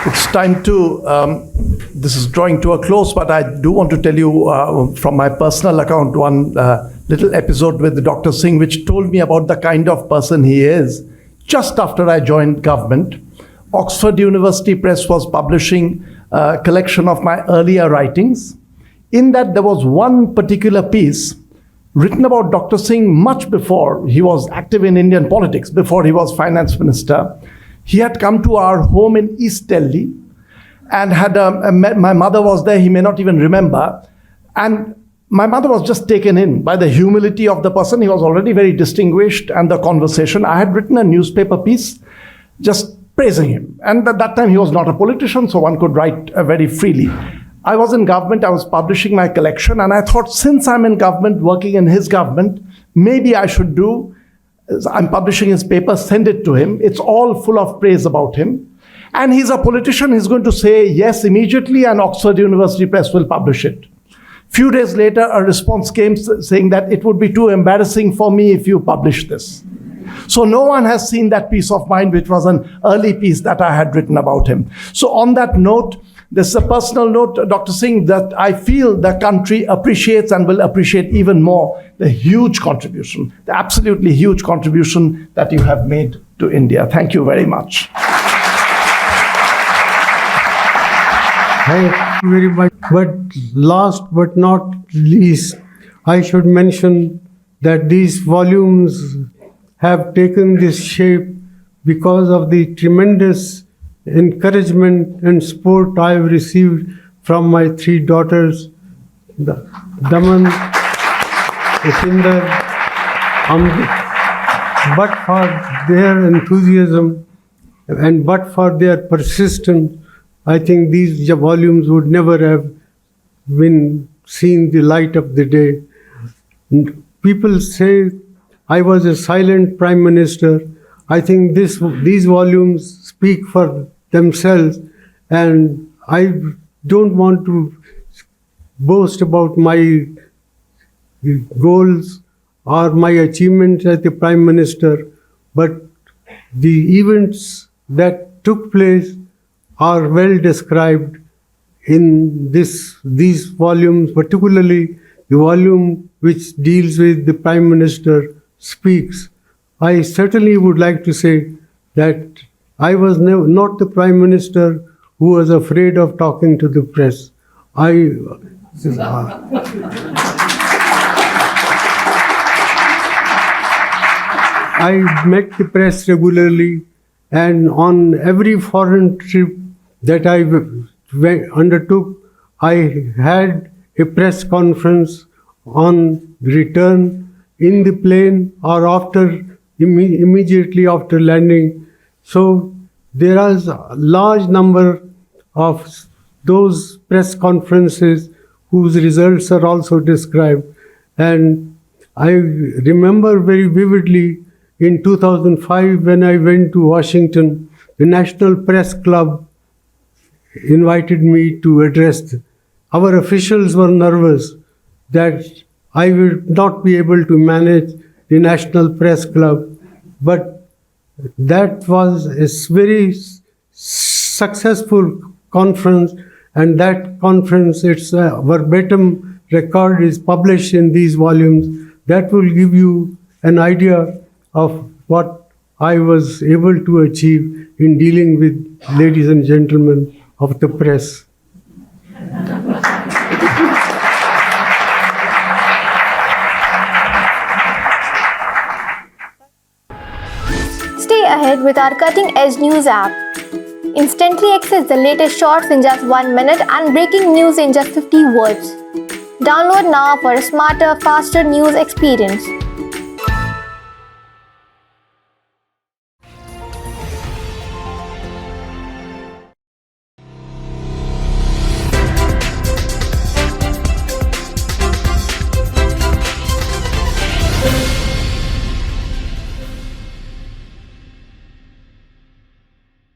It's time to, this is drawing to a close, but I do want to tell you from my personal account one little episode with Dr. Singh, which told me about the kind of person he is. Just after I joined government, Oxford University Press was publishing a collection of my earlier writings. In that, there was one particular piece written about Dr. Singh much before he was active in Indian politics, before he was finance minister. He had come to our home in East Delhi and had my mother was there, he may not even remember. And my mother was just taken in by the humility of the person. He was already very distinguished, and the conversation. I had written a newspaper piece just praising him. And at that time, he was not a politician, so one could write very freely. I was in government, I was publishing my collection, and I thought, since I'm in government, working in his government, maybe I should do, I'm publishing his paper, send it to him. It's all full of praise about him. And he's a politician, he's going to say yes immediately, and Oxford University Press will publish it. Few days later, a response came saying that it would be too embarrassing for me if you publish this. So no one has seen that piece of mine, which was an early piece that I had written about him. So on that note, this is a personal note, Dr. Singh, that I feel the country appreciates and will appreciate even more the huge contribution, the absolutely huge contribution that you have made to India. Thank you very much. Thank you very much. But last but not least, I should mention that these volumes have taken this shape because of the tremendous encouragement and support I have received from my three daughters, Daman, Ikinder, Amrit. But for their enthusiasm and but for their persistence, I think these volumes would never have been seen the light of the day. People say I was a silent prime minister. I think these volumes speak for themselves, and I don't want to boast about my goals or my achievements as the prime minister, but the events that took place are well described in these volumes, particularly the volume which deals with the Prime Minister speaks. I certainly would like to say that I was not the Prime Minister who was afraid of talking to the press. I met the press regularly, and on every foreign trip that I undertook, I had a press conference on return in the plane or immediately after landing. So there is a large number of those press conferences whose results are also described. And I remember very vividly in 2005 when I went to Washington, the National Press Club invited me to address them. Our officials were nervous that I would not be able to manage the National Press Club, but that was a very successful conference, and that conference, its verbatim record is published in these volumes. That will give you an idea of what I was able to achieve in dealing with ladies and gentlemen of the press. Stay ahead with our cutting-edge news app. Instantly access the latest shorts in just 1 minute and breaking news in just 50 words. Download now for a smarter, faster news experience.